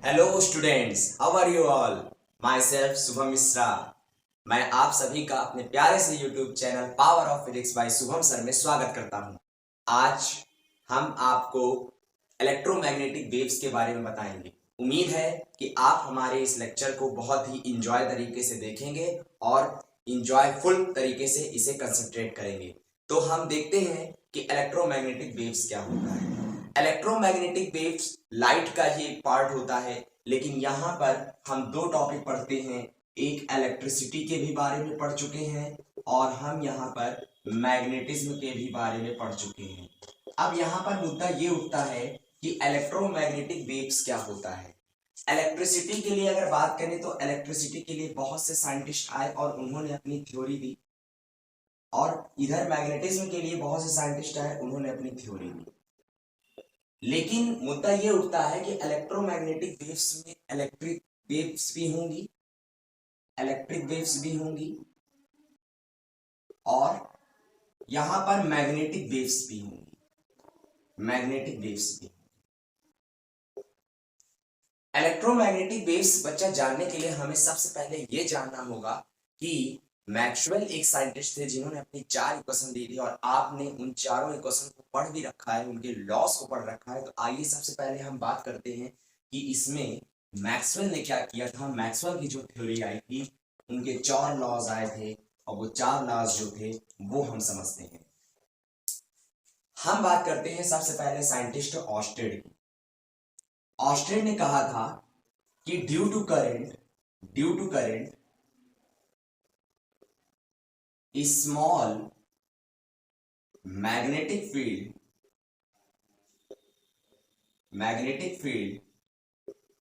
Hello students, how are you all. Myself Shubham Mishra. मैं आप सभी का अपने प्यारे से YouTube channel power of physics by Shubham sir में स्वागत करता हूं। आज हम आपको इलेक्ट्रोमैग्नेटिक वेव्स के बारे में बताएंगे। उम्मीद है कि आप हमारे इस लेक्चर को बहुत ही इंजॉय तरीके से देखेंगे और इंजॉयफुल तरीके से इसे कंसंट्रेट करेंगे। तो हम देखते हैं कि इलेक्ट्रोमैग्नेटिक वेव्स क्या होता है। इलेक्ट्रोमैग्नेटिक वेव्स लाइट का ही एक पार्ट होता है, लेकिन यहाँ पर हम दो टॉपिक पढ़ते हैं। एक इलेक्ट्रिसिटी के भी बारे में पढ़ चुके हैं और हम यहाँ पर मैग्नेटिज्म के भी बारे में पढ़ चुके हैं। अब यहाँ पर मुद्दा ये उठता है कि इलेक्ट्रोमैग्नेटिक वेव्स क्या होता है। इलेक्ट्रिसिटी के लिए अगर बात करें तो इलेक्ट्रिसिटी के लिए बहुत से साइंटिस्ट आए और उन्होंने अपनी थ्योरी दी, और इधर मैग्नेटिज्म के लिए बहुत से साइंटिस्ट आए, उन्होंने अपनी थ्योरी दी। लेकिन मुद्दा ये उठता है कि इलेक्ट्रोमैग्नेटिक वेव्स में इलेक्ट्रिक वेव्स भी होंगी, इलेक्ट्रिक वेव्स भी होंगी और यहां पर मैग्नेटिक वेव्स भी होंगी, मैग्नेटिक वेव्स भी। इलेक्ट्रोमैग्नेटिक वेव्स बच्चा जानने के लिए हमें सबसे पहले ये जानना होगा कि मैक्सवेल एक साइंटिस्ट थे जिन्होंने अपनी 4 इक्वेशन दी थी और आपने उन चारों इक्वेशन को पढ़ भी रखा है, उनके लॉस को पढ़ रखा है। तो आइए सबसे पहले हम बात करते हैं कि इसमें मैक्सवेल ने क्या किया था। मैक्सवेल की जो थ्योरी आई थी, उनके 4 लॉज आए थे और वो 4 लॉज जो थे वो हम समझते हैं। हम बात करते हैं सबसे पहले साइंटिस्ट ऑस्टेड की। ऑस्टेड ने कहा था कि due to current small magnetic field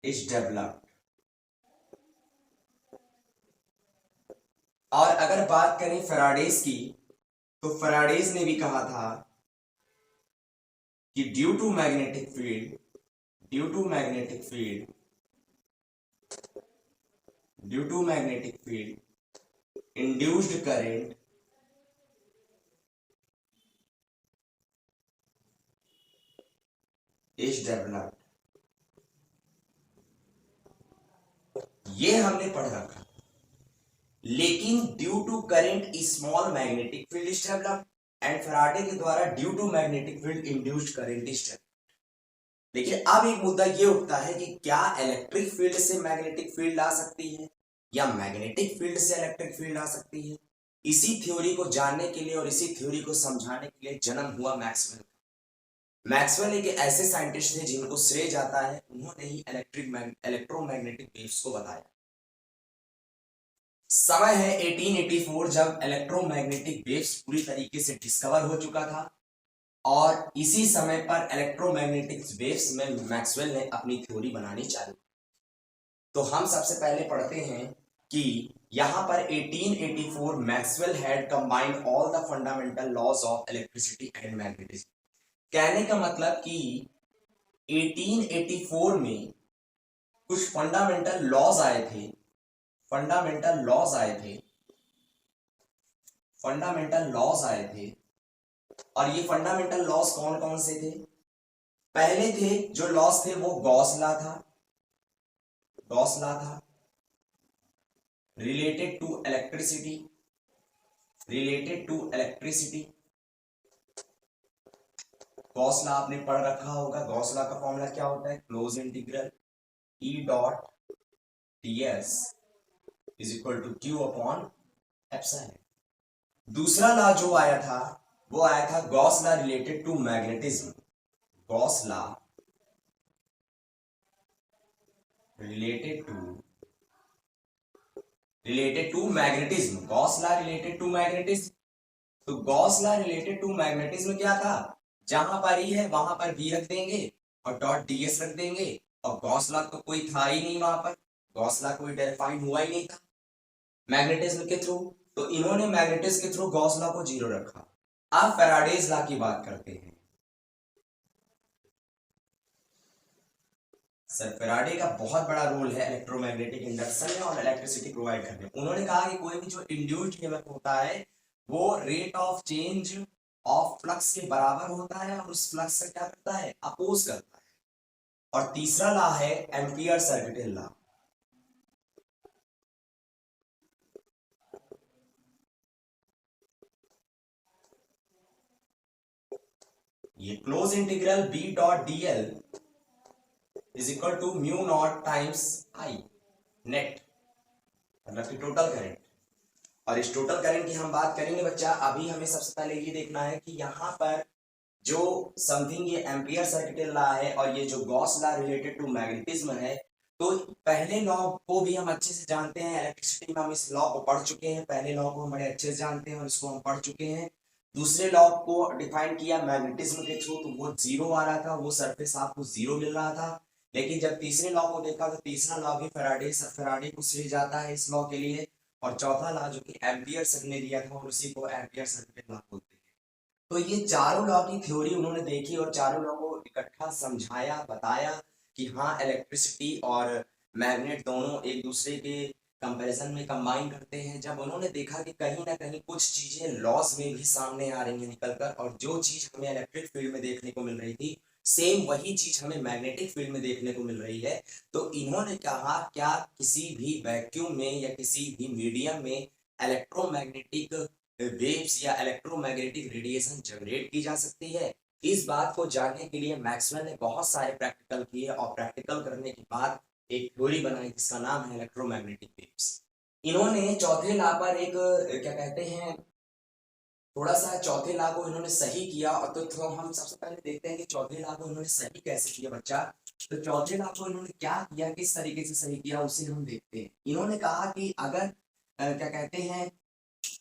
is developed. और अगर बात करें फैराडेज की, तो फैराडेज ने भी कहा था कि due to magnetic field induced current is developed. ये हमने पढ़ रखा। लेकिन due to current small magnetic field is developed and Faraday के द्वारा due to magnetic field induced current is developed. देखिए, अब एक मुद्दा ये उठता है कि क्या इलेक्ट्रिक फील्ड से मैग्नेटिक फील्ड आ सकती है या मैग्नेटिक फील्ड से इलेक्ट्रिक फील्ड आ सकती है। इसी थ्योरी को जानने के लिए और इसी थ्योरी को समझाने के लिए जन्म हुआ मैक्सवेल। मैक्सवेल एक ऐसे साइंटिस्ट थे जिनको श्रेय जाता है, उन्होंने ही इलेक्ट्रोमैग्नेटिक वेव्स को बताया। समय है 1884, जब इलेक्ट्रोमैग्नेटिक वेव्स पूरी तरीके से डिस्कवर हो चुका था और इसी समय पर इलेक्ट्रोमैग्नेटिक वेव्स में मैक्सवेल ने अपनी थ्योरी बनानी चालू। तो हम सबसे पहले पढ़ते हैं कि यहां पर 1884 Maxwell had combined all the fundamental laws of electricity and magnetism. कहने का मतलब कि 1884 में कुछ फंडामेंटल लॉज आए थे, फंडामेंटल लॉज आए थे। और ये फंडामेंटल लॉज कौन कौन से थे? पहले थे जो लॉज थे वो गॉस लॉ था, related to electricity. Gauss law आपने पढ़ रखा होगा। गॉस लॉ का फॉर्मूला क्या होता है? Close integral E dot ds is equal to Q upon epsilon. दूसरा लॉ जो आया था वो आया था Gauss law related to magnetism. Gauss law related to magnetism. Gauss law related to magnetism. तो Gauss law related to magnetism क्या था? जहां पर ई है वहां पर वी रख देंगे और डॉट ds रख देंगे, और गॉस लॉ तो कोई था ही नहीं वहां पर, गॉस लॉ कोई डिफाइन हुआ ही नहीं था मैग्नेटिज्म के थ्रू। तो इन्होंने मैग्नेटिज्म के थ्रू गॉस लॉ को 0 रखा। अब फैराडेज लॉ की बात करते हैं। सर फैराडे का बहुत बड़ा रोल है इलेक्ट्रोमैग्नेटिक इंडक्शन में और इलेक्ट्रिसिटी प्रोवाइड करने में। उन्होंने कहा कि कोई भी जो इंड्यूस्ड ईएमएफ होता है वो rate of change of flux के बराबर होता है और उस फ्लक्स से क्या करता है? अपोज करता है। और तीसरा लॉ है एम्पियर सर्किटल लॉ। ये close integral B dot D L is equal to mu naught times I net, मतलब कि टोटल करंट। और इस टोटल करंट की हम बात करेंगे बच्चा। अभी हमें सबसे पहले ये देखना है कि यहाँ पर जो समथिंग ये एम्पियर सर्किटल लॉ है और ये जो Gauss law related to magnetism है, तो पहले लॉ को भी हम अच्छे से जानते हैं। इलेक्ट्रिसिटी में हम इस लॉ को पढ़ चुके हैं, पहले लॉ को हम बड़े अच्छे से जानते हैं और इसको हम पढ़ चुके हैं। दूसरे लॉ को डिफाइन किया मैग्नेटिज्म के थ्रू, तो वो जीरो आ रहा था, वो सरफेस आपको जीरो मिल रहा था। लेकिन जब तीसरे लॉ को देखा तो तीसरा लॉ भी फैराडे को श्रेय जाता है इस लॉ के लिए। और चौथा लॉ जो कि एम्पियर सर ने दिया था और उसी को एम्पियर सर्किटल लॉ बोलते हैं। तो ये चारों लॉ की थ्योरी उन्होंने देखी और चारों लॉ को इकट्ठा समझाया, बताया कि हाँ इलेक्ट्रिसिटी और मैग्नेट दोनों एक दूसरे के कंपैरिजन में कंबाइन करते हैं। जब उन्होंने देखा कि कहीं ना कहीं कुछ चीजें लॉस में भी सामने आ रही हैं निकलकर, और जो चीज हमें इलेक्ट्रिक फील्ड में देखने को मिल रही थी सेम वही चीज हमें मैग्नेटिक फील्ड में देखने को मिल रही है, तो इन्होंने कहा क्या किसी भी वैक्यूम में या किसी भी मीडियम में इलेक्ट्रोमैग्नेटिक वेव्स या इलेक्ट्रोमैग्नेटिक रेडिएशन जनरेट की जा सकती है। इस बात को जानने के लिए मैक्सवेल ने बहुत सारे प्रैक्टिकल किए और प्रैक्टिकल करने के बाद एक थ्योरी बनाई जिसका नाम है इलेक्ट्रोमैग्नेटिक वेव्स। इन्होंने चौथे लॉ पर एक क्या कहते हैं, थोड़ा सा चौथे लॉ को इन्होंने सही किया। और तो हम सबसे पहले देखते हैं कि चौथे लॉ को इन्होंने सही कैसे किया बच्चा। तो चौथे लॉ को इन्होंने क्या किया, किस तरीके से सही किया, उसे हम देखते हैं। इन्होंने कहा कि अगर क्या कहते हैं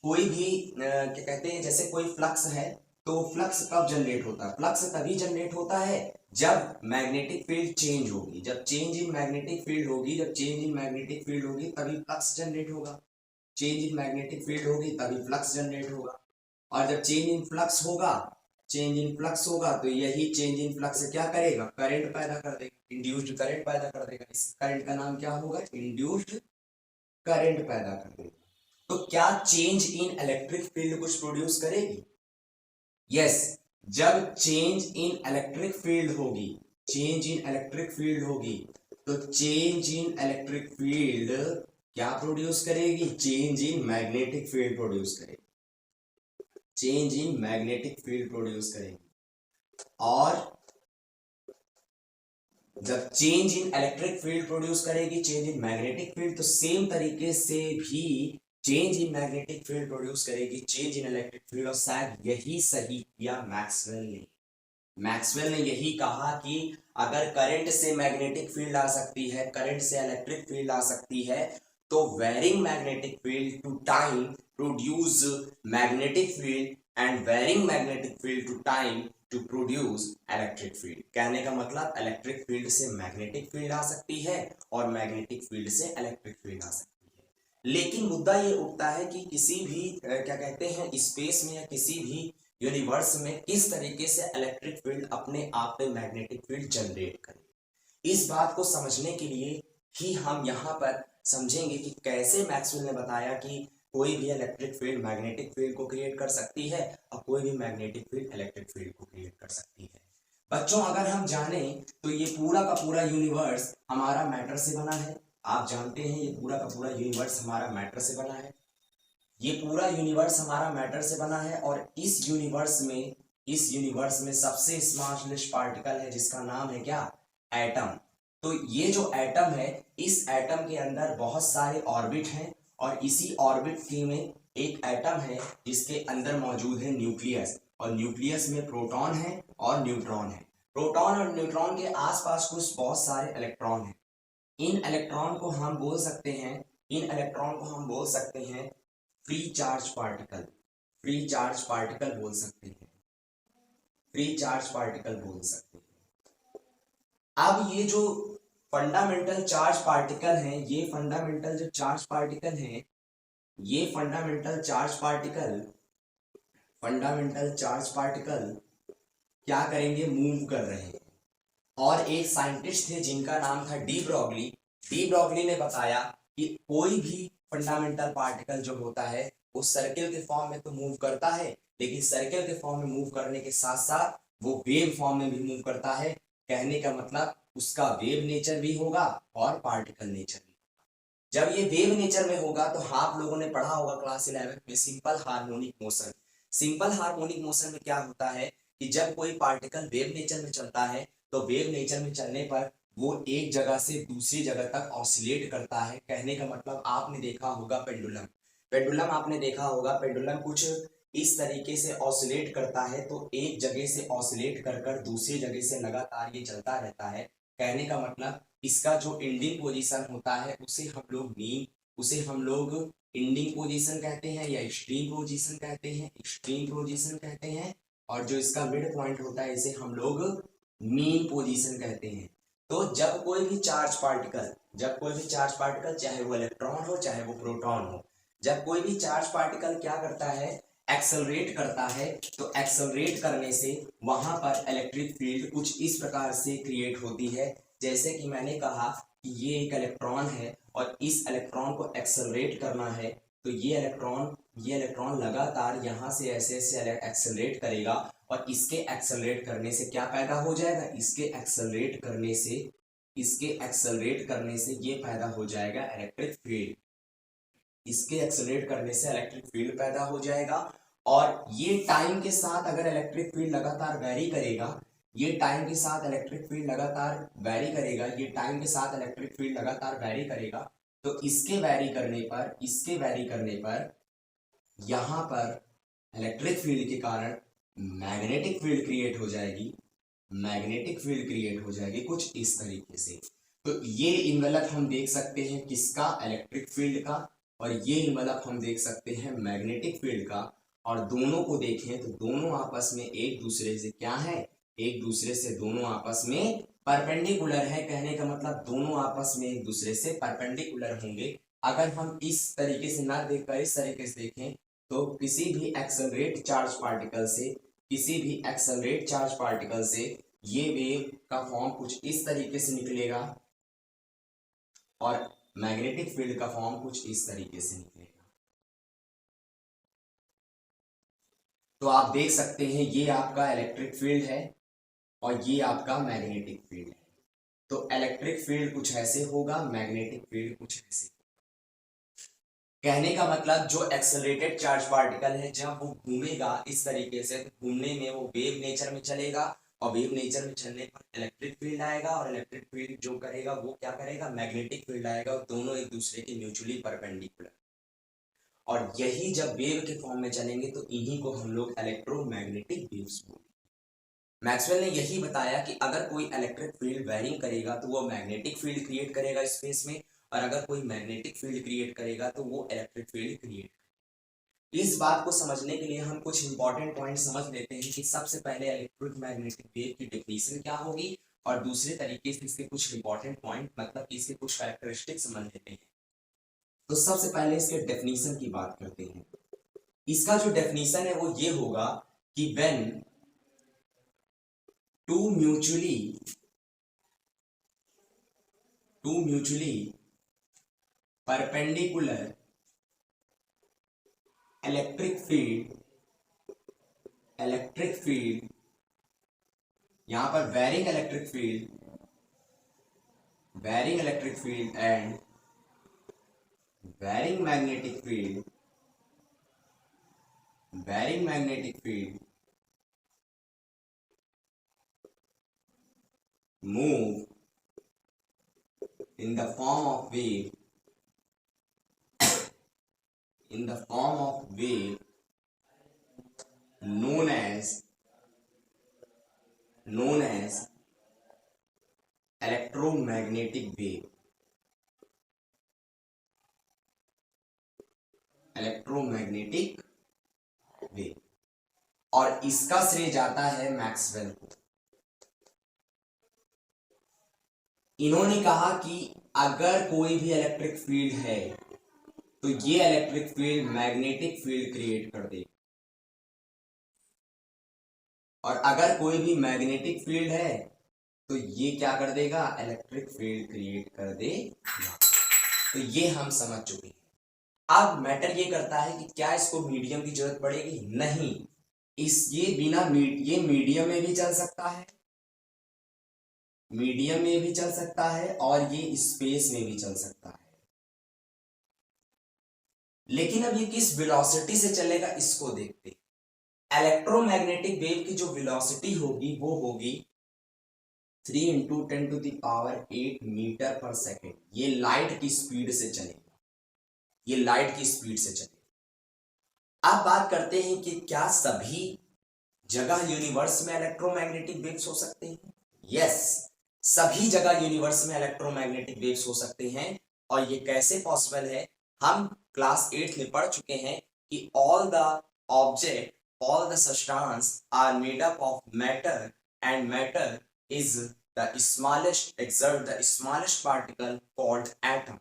कोई भी क्या कहते हैं जैसे कोई फ्लक्स है, तो फ्लक्स कब जनरेट होता है? फ्लक्स तभी जनरेट होता है जब मैग्नेटिक फील्ड चेंज होगी। जब चेंज इन मैग्नेटिक फील्ड होगी, जब चेंज इन मैग्नेटिक फील्ड होगी तभी फ्लक्स जनरेट होगा। चेंज इन मैग्नेटिक फील्ड होगी तभी फ्लक्स जनरेट होगा। और जब चेंज इन फ्लक्स होगा, चेंज इन फ्लक्स होगा, तो यही चेंज इन फ्लक्स क्या करेगा? करंट पैदा कर देगा, इंड्यूस्ड करंट पैदा कर देगा। इस करंट का नाम क्या होगा? इंड्यूस्ड करंट पैदा कर देगा। तो क्या चेंज इन इलेक्ट्रिक फील्ड कुछ प्रोड्यूस करेगी? यस, जब चेंज इन इलेक्ट्रिक फील्ड होगी, चेंज इन इलेक्ट्रिक फील्ड होगी, तो चेंज इन इलेक्ट्रिक फील्ड क्या प्रोड्यूस करेगी? Change in magnetic field produce करेगी। Change in magnetic field produce करेगी। और जब change in electric field produce करेगी, चेंज इन मैग्नेटिक फील्ड, तो सेम तरीके से भी change in magnetic field produce करेगी चेंज इन इलेक्ट्रिक फील्ड। और शायद यही सही किया मैक्सवेल ने। मैक्सवेल ने यही कहा कि अगर करंट से मैग्नेटिक फील्ड आ सकती है, करंट से इलेक्ट्रिक फील्ड आ सकती है, तो varying magnetic field to time produce magnetic field and varying magnetic field to time to produce electric field. कहने का मतलब इलेक्ट्रिक फील्ड से मैग्नेटिक फील्ड आ सकती है और मैग्नेटिक फील्ड से इलेक्ट्रिक फील्ड आ सकती है। लेकिन मुद्दा ये उठता है कि किसी भी क्या कहते हैं स्पेस में या किसी भी यूनिवर्स में किस तरीके से इलेक्ट्रिक फील्ड अपने आप में मैग्नेटिक फील्ड जनरेट करे। इस बात को समझने के लिए ही हम यहाँ पर समझेंगे कि कैसे मैक्सवेल ने बताया कि कोई भी इलेक्ट्रिक फील्ड मैग्नेटिक फील्ड को क्रिएट कर सकती है और कोई भी मैग्नेटिक फील्ड इलेक्ट्रिक फील्ड को क्रिएट कर सकती है। बच्चों, अगर हम जाने तो ये पूरा का पूरा यूनिवर्स हमारा मैटर से बना है। आप जानते हैं ये पूरा का पूरा यूनिवर्स हमारा मैटर से बना है। ये पूरा यूनिवर्स हमारा मैटर से बना है और इस यूनिवर्स में सबसे स्मॉलेस्ट पार्टिकल है जिसका नाम है क्या? एटम। तो ये जो एटम है, इस एटम के अंदर बहुत सारे ऑर्बिट हैं और इसी ऑर्बिट में एक एटम है जिसके अंदर मौजूद है न्यूक्लियस, और न्यूक्लियस में प्रोटॉन है और न्यूट्रॉन है। प्रोटॉन और न्यूट्रॉन के आसपास कुछ बहुत सारे इलेक्ट्रॉन हैं। इन इलेक्ट्रॉन को हम बोल सकते हैं free charge particle. Free charge particle बोल सकते हैं, फ्री चार्ज पार्टिकल बोल सकते हैं। अब ये जो फंडामेंटल चार्ज पार्टिकल हैं, ये फंडामेंटल जो चार्ज पार्टिकल हैं, ये फंडामेंटल चार्ज पार्टिकल क्या करेंगे? मूव कर रहे हैं। और एक साइंटिस्ट थे जिनका नाम था डी ब्रॉगली। डी ब्रॉगली ने बताया कि कोई भी फंडामेंटल पार्टिकल जो होता है वो सर्किल के फॉर्म में तो मूव करता है, लेकिन सर्किल के फॉर्म में मूव करने के साथ साथ वो वेव फॉर्म में भी मूव करता है। कहने का मतलब उसका वेव नेचर भी होगा और पार्टिकल नेचर भी। जब ये वेव नेचर में होगा तो आप लोगों ने पढ़ा होगा क्लास 11 में simple harmonic motion. Simple harmonic motion में क्या होता है कि जब कोई पार्टिकल वेव नेचर में चलता है तो वेव नेचर में चलने पर वो एक जगह से दूसरी जगह तक ऑसिलेट करता है। कहने का मतलब आपने देखा होगा पेंडुलम, पेंडुलम आपने देखा होगा, पेंडुलम कुछ इस तरीके से ऑसिलेट करता है, तो एक जगह से ऑसिलेट कर कर दूसरी जगह से लगातार ये चलता रहता है। कहने का मतलब इसका जो एंडिंग पोजीशन होता है उसे हम लोग एंडिंग पोजीशन कहते हैं या एक्सट्रीम पोजीशन कहते हैं, एक्सट्रीम पोजीशन कहते हैं। और जो इसका मिड पॉइंट होता है इसे हम लोग मीन पोजीशन कहते हैं। तो जब कोई भी चार्ज पार्टिकल चाहे वो इलेक्ट्रॉन हो चाहे वो प्रोटॉन हो, जब कोई भी चार्ज पार्टिकल क्या करता है, एक्सेलरेट करता है, तो एक्सेलरेट करने से वहां पर इलेक्ट्रिक फील्ड कुछ इस प्रकार से क्रिएट होती है। जैसे कि मैंने कहा कि ये एक इलेक्ट्रॉन है और इस इलेक्ट्रॉन को एक्सेलरेट करना है, तो ये इलेक्ट्रॉन लगातार यहाँ से ऐसे ऐसे एक्सेलरेट करेगा और इसके एक्सेलरेट करने से क्या पैदा हो जाएगा, इसके एक्सेलरेट करने से ये पैदा हो जाएगा इलेक्ट्रिक फील्ड, इसके एक्सेलरेट करने से इलेक्ट्रिक फील्ड पैदा हो जाएगा। और ये टाइम के साथ अगर इलेक्ट्रिक फील्ड लगातार वेरी करेगा, ये टाइम के साथ इलेक्ट्रिक फील्ड लगातार वेरी करेगा, तो इसके वेरी करने पर यहाँ पर इलेक्ट्रिक फील्ड के कारण मैग्नेटिक फील्ड क्रिएट हो जाएगी कुछ इस तरीके से। तो ये इन्वेलप हम देख सकते हैं किसका, इलेक्ट्रिक फील्ड का, और ये इन्वेलप हम देख सकते हैं मैग्नेटिक फील्ड का। और दोनों को देखें तो दोनों आपस में एक दूसरे से क्या है, दोनों आपस में परपेंडिकुलर है। कहने का मतलब दोनों आपस में एक दूसरे से परपेंडिकुलर होंगे। अगर हम इस तरीके से ना देखकर इस तरीके से देखें तो किसी भी एक्सेलरेट चार्ज पार्टिकल से ये वेव का फॉर्म कुछ इस तरीके से निकलेगा और मैग्नेटिक फील्ड का फॉर्म कुछ इस तरीके से निकलेगा। तो आप देख सकते हैं ये आपका इलेक्ट्रिक फील्ड है और ये आपका मैग्नेटिक फील्ड है। तो इलेक्ट्रिक फील्ड कुछ ऐसे होगा, मैग्नेटिक फील्ड कुछ ऐसे। कहने का मतलब जो एक्सेलरेटेड चार्ज पार्टिकल है जब वो घूमेगा इस तरीके से, तो घूमने में वो वेव नेचर में चलेगा और वेव नेचर में चलने पर इलेक्ट्रिक फील्ड आएगा और इलेक्ट्रिक फील्ड जो करेगा वो क्या करेगा, मैग्नेटिक फील्ड आएगा, और दोनों एक दूसरे के म्यूचुअली परपेंडिकुलर। और यही जब वेव के फॉर्म में चलेंगे तो इन्हीं को हम लोग इलेक्ट्रोमैग्नेटिक वेव्स बोलते हैं। मैक्सवेल ने यही बताया कि अगर कोई इलेक्ट्रिक फील्ड वेरिंग करेगा तो वो मैग्नेटिक फील्ड क्रिएट करेगा स्पेस में, और अगर कोई मैग्नेटिक फील्ड क्रिएट करेगा तो वो इलेक्ट्रिक फील्ड क्रिएट करेगा। इस बात को समझने के लिए हम कुछ इंपॉर्टेंट पॉइंट समझ लेते हैं कि सबसे पहले इलेक्ट्रोमैग्नेटिक वेव की डेफिनेशन क्या होगी, और दूसरे तरीके से इसके कुछ इंपॉर्टेंट पॉइंट मतलब इसके कुछ कैरेक्टरिस्टिक समझ लेते हैं। तो सबसे पहले इसके डेफिनेशन की बात करते हैं। इसका जो डेफिनेशन है वो ये होगा कि when two mutually perpendicular electric field यहां पर varying electric field and varying magnetic field move in the form of wave known as electromagnetic wave। और इसका श्रेय जाता है मैक्सवेल को। इन्होंने कहा कि अगर कोई भी इलेक्ट्रिक फील्ड है तो ये electric field magnetic field create कर दे, और अगर कोई भी मैग्नेटिक फील्ड है तो ये क्या कर देगा, इलेक्ट्रिक फील्ड क्रिएट कर देगा। तो ये हम समझ चुके हैं। अब मैटर ये करता है कि क्या इसको मीडियम की जरूरत पड़ेगी, नहीं, ये मीडियम में भी चल सकता है, मीडियम में भी चल सकता है और ये स्पेस में भी चल सकता है। लेकिन अब ये किस वेलोसिटी से चलेगा इसको देखते हैं। इलेक्ट्रोमैग्नेटिक वेव की जो वेलोसिटी होगी वो होगी 3 × 10⁸ मीटर पर सेकेंड। ये लाइट की स्पीड से चलेगा, ये लाइट की स्पीड से चलेगा। अब बात करते हैं कि क्या सभी जगह यूनिवर्स में इलेक्ट्रोमैग्नेटिक वेव्स हो सकते हैं? यस, सभी जगह यूनिवर्स में इलेक्ट्रोमैग्नेटिक वेव्स हो सकते हैं। और ये कैसे पॉसिबल है? हम क्लास 8 में पढ़ चुके हैं कि all the object, all the substance are made up of matter and matter is the smallest exert the smallest particle called atom.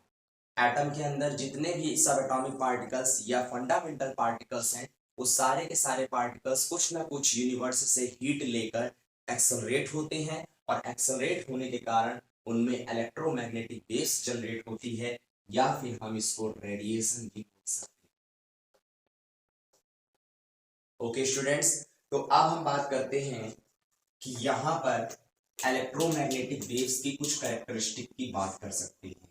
Atom के अंदर जितने भी सब एटॉमिक पार्टिकल्स या फंडामेंटल पार्टिकल्स हैं, वो सारे के सारे पार्टिकल्स कुछ ना कुछ यूनिवर्स से हीट लेकर एक्सेलरेट होते हैं और एक्सेलरेट होने के कारण उनमें इलेक्ट्रोमैग्नेटिक वेव्स जनरेट होती है, या फिर हम इसको रेडिएशन भी बोल सकते हैं। ओके स्टूडेंट्स, तो अब हम बात करते हैं कि यहाँ पर इलेक्ट्रोमैग्नेटिक वेव्स की कुछ कैरेक्टरिस्टिक की बात कर सकते हैं।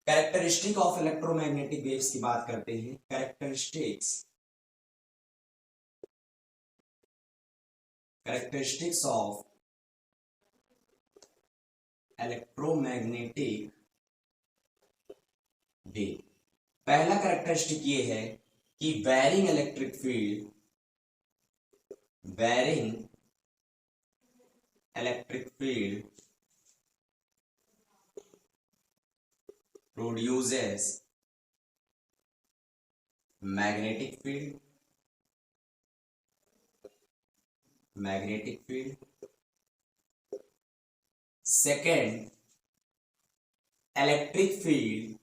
कैरेक्टरिस्टिक ऑफ इलेक्ट्रोमैग्नेटिक वेव्स की बात करते हैं। Characteristics of electromagnetic wave. पहला कैरेक्टरिस्टिक ये है कि varying electric field, varying electric field produces magnetic field, magnetic field. Second, electric field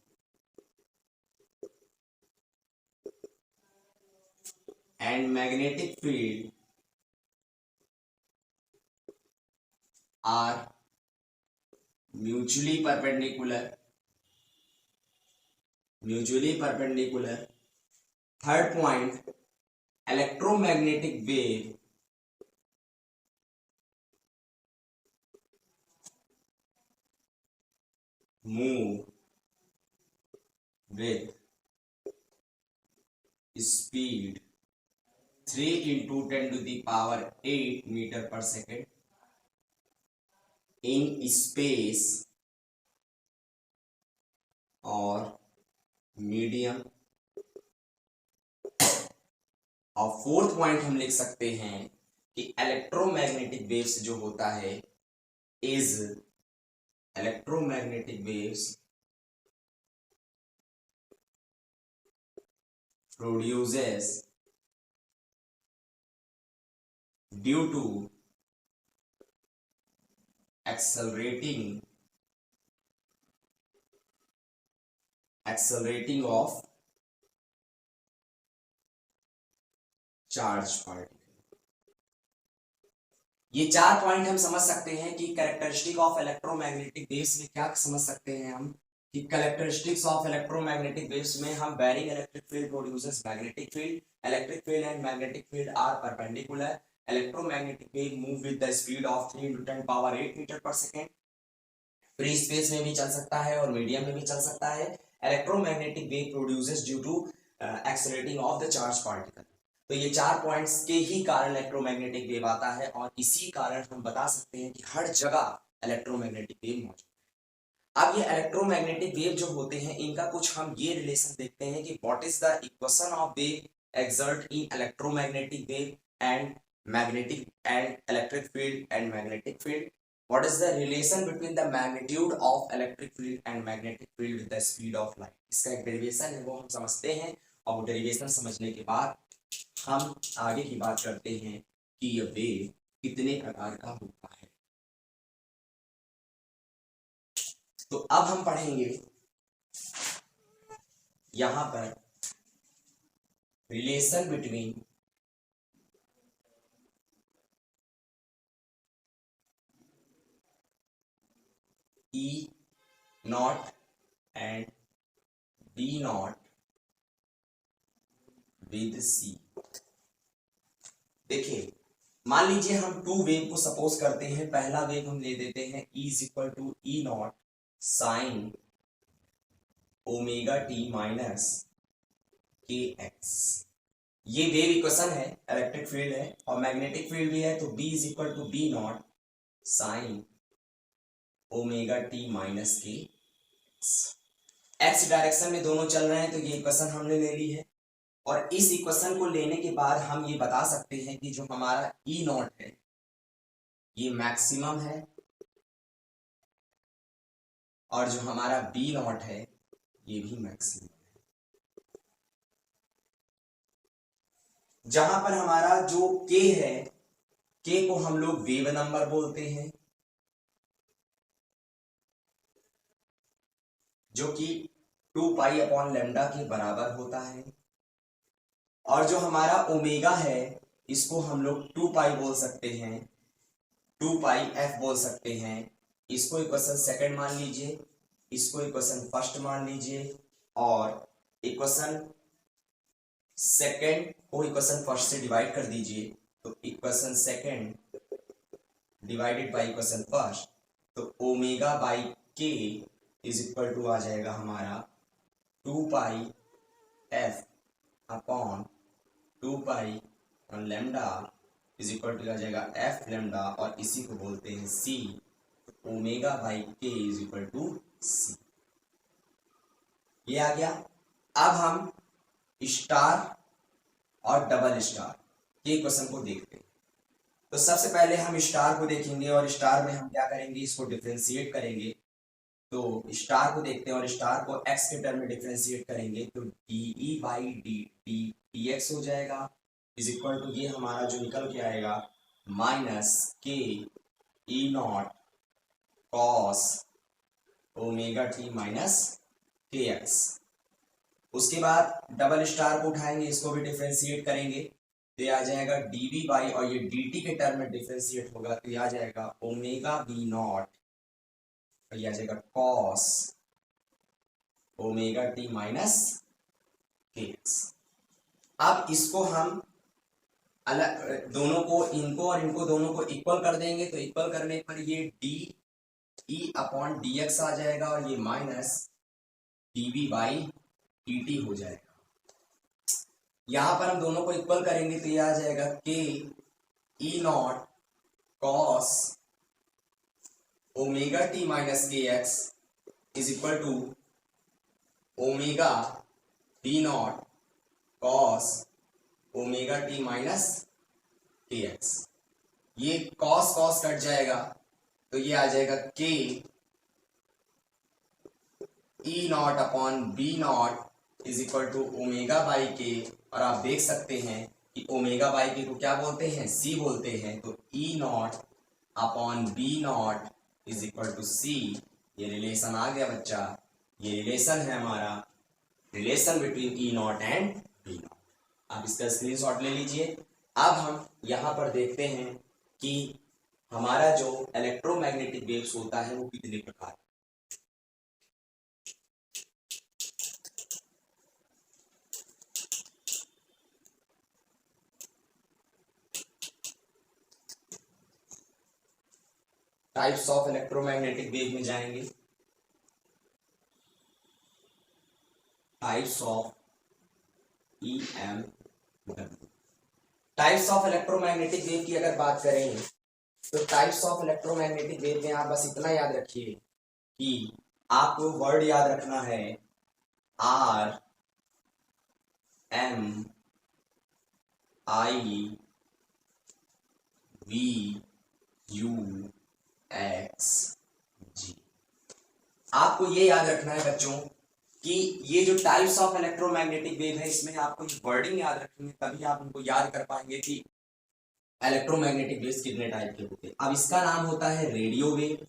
and magnetic field are mutually perpendicular, mutually perpendicular. Third point, electromagnetic wave move with speed 3 × 10⁸ meter per second in space और medium. और fourth point हम लिख सकते हैं कि electromagnetic waves जो होता है is electromagnetic waves produces due to accelerating of charge particle. ये चार पॉइंट हम समझ सकते हैं कि कैरेक्टरिस्टिक ऑफ इलेक्ट्रोमैग्नेटिक वेव्स में क्या समझ सकते हैं हम कि कैरेक्टरिस्टिक्स ऑफ इलेक्ट्रोमैग्नेटिक वेव्स में हम varying electric field produces magnetic field, electric field and magnetic field are perpendicular, electromagnetic wave move with the speed of 3 × 10⁸ meter per second, free space में भी चल सकता है और मीडियम में भी चल सकता है। Electromagnetic wave produces due to accelerating of the charge particle. तो ये चार पॉइंट्स के ही कारण इलेक्ट्रोमैग्नेटिक वेव आता है और इसी कारण हम बता सकते हैं कि हर जगह इलेक्ट्रोमैग्नेटिक वेव मौजूद है। अब ये इलेक्ट्रोमैग्नेटिक वेव जो होते हैं इनका कुछ हम ये रिलेशन देखते हैं कि what is the equation of wave exert in electromagnetic wave and magnetic and electric field and magnetic field. What is the relation between the magnitude of electric field and magnetic field with the speed of light? इसका एक derivation है, वो हम समझते हैं और वो derivation समझने के बाद हम आगे की बात करते हैं कि यह वेव कितने प्रकार का होता है। तो अब हम पढ़ेंगे यहां पर relation between E naught and B naught with C। देखिए मान लीजिए हम टू वेव को सपोज करते हैं। पहला वेव हम ले देते हैं E is equal to E naught sine omega T minus K X. ये वेव इक्वेशन है, इलेक्ट्रिक फील्ड है और मैग्नेटिक फील्ड भी है, तो B is equal to B naught sine omega T minus K X direction में दोनों चल रहे हैं, तो ये इक्वेशन हमने ले ली है। और इस इक्वेशन को लेने के बाद हम ये बता सकते हैं कि जो हमारा ई नॉट है ये मैक्सिमम है और जो हमारा बी नॉट है ये भी मैक्सिमम है। जहां पर हमारा जो के है, के को हम लोग वेव नंबर बोलते हैं, जो कि 2 पाई अपॉन लेमडा के बराबर होता है। और जो हमारा ओमेगा है इसको हम लोग 2 पाई बोल सकते हैं, 2 पाई एफ बोल सकते हैं। इसको इक्वेशन सेकंड मान लीजिए, इसको इक्वेशन फर्स्ट मान लीजिए और इक्वेशन सेकंड को इक्वेशन फर्स्ट से डिवाइड कर दीजिए, तो equation second divided by equation first, तो omega by K is equal to आ जाएगा हमारा 2 pi F upon 2 pi on lambda is equal to आ जाएगा एफ लेमडा और इसी को बोलते हैं सी, तो omega by K is equal to C. ये आ गया। अब हम स्टार और डबल स्टार के क्वेश्चन को देखते हैं। तो सबसे पहले हम स्टार को देखेंगे और स्टार में हम क्या करेंगे, इसको डिफरेंशिएट करेंगे। तो स्टार को देखते हैं और स्टार को एक्स के टर्म में डिफरेंशिएट करेंगे, तो D E by D T D x हो जाएगा इज इक्वल टू ये हमारा जो निकल के आएगा minus K E naught cos omega T minus K X. उसके बाद डबल स्टार को उठाएंगे, इसको भी डिफरेंशिएट करेंगे, तो ये आ जाएगा डी बी बाई और ये डी टी के टर्म में डिफरेंशिएट होगा, तो ये आ जाएगा ओमेगा बी नॉट और ये आ जाएगा cos omega T minus K x. अब इसको हम अलग दोनों को, इनको और इनको दोनों को इक्वल कर देंगे, तो इक्वल करने पर ये D E upon D X आ जाएगा और ये minus D B by D T हो जाएगा। यहां पर हम दोनों को इक्वल करेंगे तो ये आ जाएगा K E naught cos omega T minus K X is equal to omega D naught cos omega T minus K X. ये कॉस कॉस कट जाएगा तो ये आ जाएगा K E naught upon B naught is equal to omega by K. और आप देख सकते हैं कि ओमेगा बाई के को क्या बोलते हैं, सी बोलते हैं, तो E naught upon B naught is equal to C. ये रिलेशन आ गया बच्चा, ये रिलेशन है हमारा, relation between E naught and B naught. आप इसका स्क्रीनशॉट ले लीजिए। अब हम यहां पर देखते हैं कि हमारा जो इलेक्ट्रोमैग्नेटिक वेव्स होता है वो कितने प्रकार। टाइप्स ऑफ इलेक्ट्रोमैग्नेटिक वेव में जाएंगे। Types of EMW। Types of electromagnetic wave की अगर बात करें तो टाइप्स ऑफ इलेक्ट्रोमैग्नेटिक वेव में आप बस इतना याद रखिए कि आपको वर्ड याद रखना है R M I V U X G। आपको ये याद रखना है बच्चों कि ये जो टाइप्स ऑफ इलेक्ट्रोमैग्नेटिक वेव है इसमें आपको ये वर्डिंग याद रखनी है, तभी आप उनको याद कर पाएंगे कि इलेक्ट्रोमैग्नेटिक वेव्स कितने टाइप के होते हैं। अब इसका नाम होता है रेडियो वेव,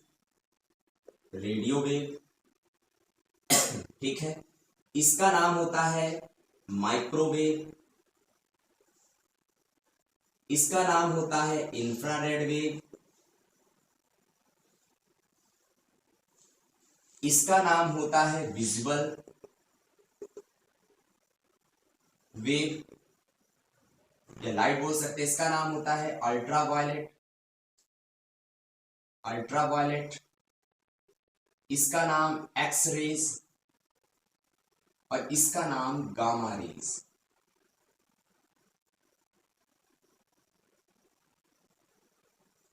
रेडियो वेव, ठीक है। इसका नाम होता है माइक्रोवेव, इसका नाम होता है इंफ्रारेड वेव, इसका नाम होता है विजिबल वेव, या लाइट बोल सकते हैं, इसका नाम होता है अल्ट्रावायलेट। अल्ट्रावायलेट, इसका नाम एक्स रेज और इसका नाम गामा रेज।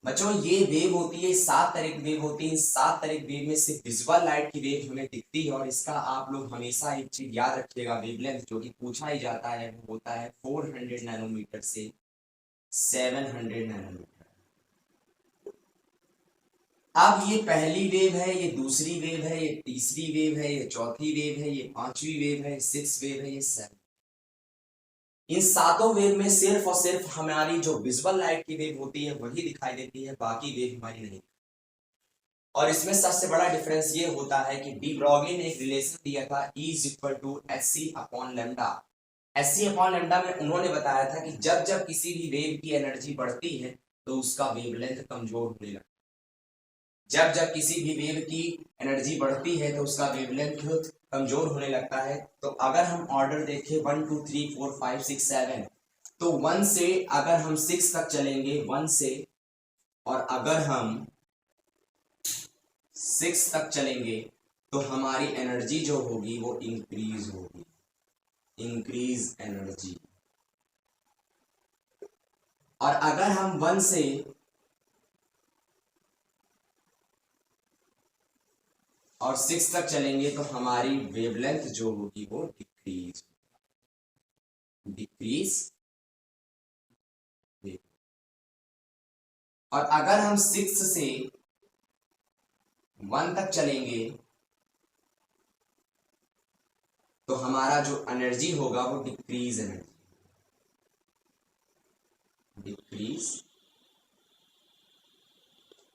बच्चों ये वेव होती है, 7 तरह की वेव होती है। 7 तरह की वेव में से विजुअल लाइट की वेव हमें दिखती है और इसका आप लोग हमेशा एक चीज याद रखिएगा, वेवलेंथ जो कि पूछा ही जाता है वो होता है 400 नैनोमीटर से 700 नैनोमीटर। अब ये पहली वेव है, ये दूसरी वेव है, ये तीसरी वेव है, ये चौथी वेव है, ये पांचवी वेव है, 6 वेव है, ये 7। इन सातों वेव में सिर्फ और सिर्फ हमारी जो विजुअल लाइट की वेव होती है वही दिखाई देती है, बाकी वेव हमारी नहीं। और इसमें सबसे बड़ा डिफरेंस ये होता है कि डी ब्रॉगली ने एक रिलेशन दिया था E is equal to hc/λ। hc/λ में उन्होंने बताया था कि जब जब किसी भी वेव की एनर्जी बढ़ती है तो उसका वेवलेंथ कमजोर होने लगता है। जब जब किसी भी वेव की एनर्जी बढ़ती है तो उसका वेवलेंथ कमजोर होने लगता है। तो अगर हम ऑर्डर देखें 1 2 3 4 5 6 7, तो 1 से अगर हम 6 तक चलेंगे, 1 से, और अगर हम 6 तक चलेंगे तो हमारी एनर्जी जो होगी वो इंक्रीज होगी, इंक्रीज एनर्जी। और अगर हम 1 से और 6 तक चलेंगे तो हमारी वेवलेंथ जो होगी वो डिक्रीज डिक्रीज। और अगर हम 6 से 1 तक चलेंगे तो हमारा जो एनर्जी होगा वो डिक्रीज एनर्जी, डिक्रीज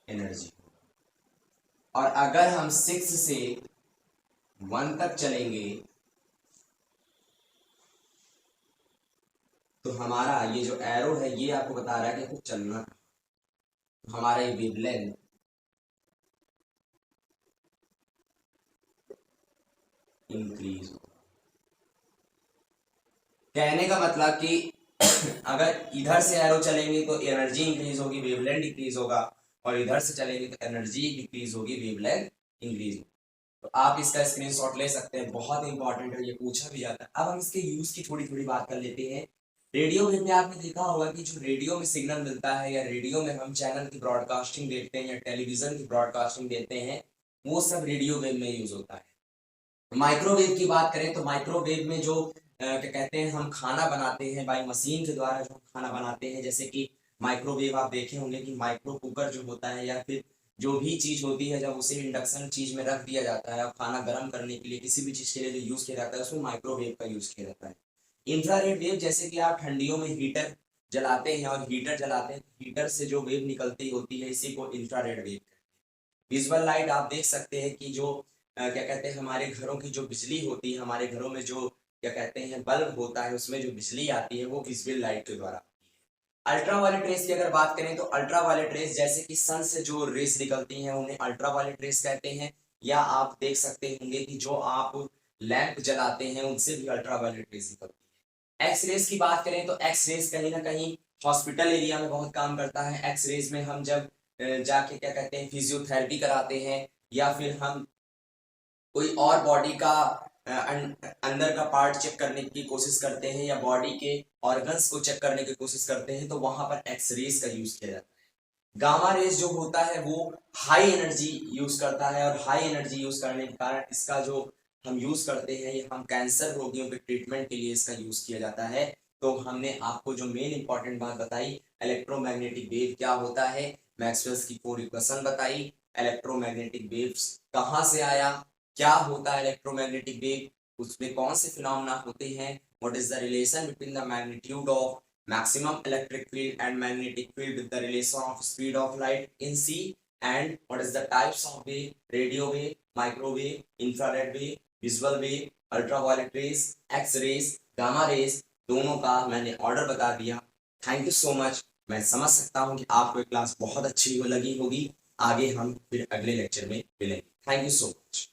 एनर्जी। और अगर हम 6 से 1 तक चलेंगे तो हमारा ये जो एरो है ये आपको बता रहा है कि कुछ चलना, तो हमारा ये वेवलेंथ इंक्रीज होगा। कहने का मतलब कि अगर इधर से एरो चलेंगे तो एनर्जी इंक्रीज होगी, वेवलेंथ डिक्रीज होगा, और इधर से चलेंगे तो एनर्जी डिक्रीज होगी, वेवलेंथ इंक्रीज होगी। तो आप इसका स्क्रीनशॉट ले सकते हैं, बहुत इंपॉर्टेंट है, ये पूछा भी जाता है। अब हम इसके यूज की थोड़ी थोड़ी बात कर लेते हैं। रेडियो वेव में आपने देखा होगा कि जो रेडियो में सिग्नल मिलता है या रेडियो में हम चैनल की ब्रॉडकास्टिंग देखते हैं या टेलीविजन की ब्रॉडकास्टिंग देते हैं, वो सब रेडियो वेव में यूज होता है। माइक्रोवेव की बात करें तो माइक्रोवेव में जो क्या कहते हैं, हम खाना बनाते हैं बाई मशीन के द्वारा, जो हम खाना बनाते हैं, जैसे कि माइक्रोवेव आप देखे होंगे कि माइक्रो कुकर जो होता है या फिर जो भी चीज होती है जब उसे इंडक्शन चीज में रख दिया जाता है और खाना गर्म करने के लिए किसी भी चीज के लिए जो यूज किया जाता है उसमें माइक्रोवेव का यूज किया जाता है। इंफ्रारेड वेव, जैसे कि आप ठंडियों में हीटर जलाते हैं और हीटर जलाते हैं, हीटर से जो वेव निकलती होती है इसी को इंफ्रारेड वेव। विजुअल लाइट आप देख सकते हैं कि जो क्या कहते हैं, हमारे घरों की जो बिजली होती है, हमारे घरों में जो क्या कहते हैं बल्ब होता है उसमें जो बिजली आती है वो विजुअल लाइट के द्वारा आती है। अल्ट्रावायलेट रेस की अगर बात करें तो अल्ट्रावायलेट रेस जैसे कि सन से जो रेस निकलती हैं उन्हें अल्ट्रावायलेट रेस कहते हैं। या आप देख सकते होंगे कि जो आप लैंप जलाते हैं उनसे भी अल्ट्रावायलेट रेस निकलती है। एक्स रेस की बात करें तो एक्स रेस कहीं ना कहीं हॉस्पिटल एरिया में बहुत काम करता है। एक्स रेस में हम जब जाके क्या कहते हैं फिजियोथेरेपी कराते हैं या फिर हम कोई और बॉडी का अंदर का पार्ट चेक करने की कोशिश करते हैं या बॉडी के ऑर्गन्स को चेक करने की कोशिश करते हैं तो वहां पर एक्स रेस का यूज किया जाता है। गामा रेस जो होता है वो हाई एनर्जी यूज करता है और हाई एनर्जी यूज करने के कारण इसका जो हम यूज करते हैं ये हम कैंसर रोगियों के ट्रीटमेंट के लिए इसका यूज किया जाता है। तो हमने आपको जो मेन इंपॉर्टेंट बात बताई, इलेक्ट्रोमैग्नेटिक वेव क्या होता है, मैक्सवेल्स की 4 इक्वेशन बताई, इलेक्ट्रोमैग्नेटिक वेव्स कहाँ से आया, क्या होता है इलेक्ट्रोमैग्नेटिक वेव, उसमें कौन से फिनोमेना होते हैं, what is the relation between the magnitude of maximum electric field and magnetic field with the relation of speed of light in C, and what is the types of wave, radio wave, microwave, infrared wave, visual wave, ultraviolet rays, x rays, gamma rays, दोनों का मैंने order बता दिया। Thank you so much. मैं समझ सकता हूँ कि आपको ये क्लास बहुत अच्छी लगी होगी। आगे हम फिर अगले लेक्चर में मिलेंगे। Thank you so much.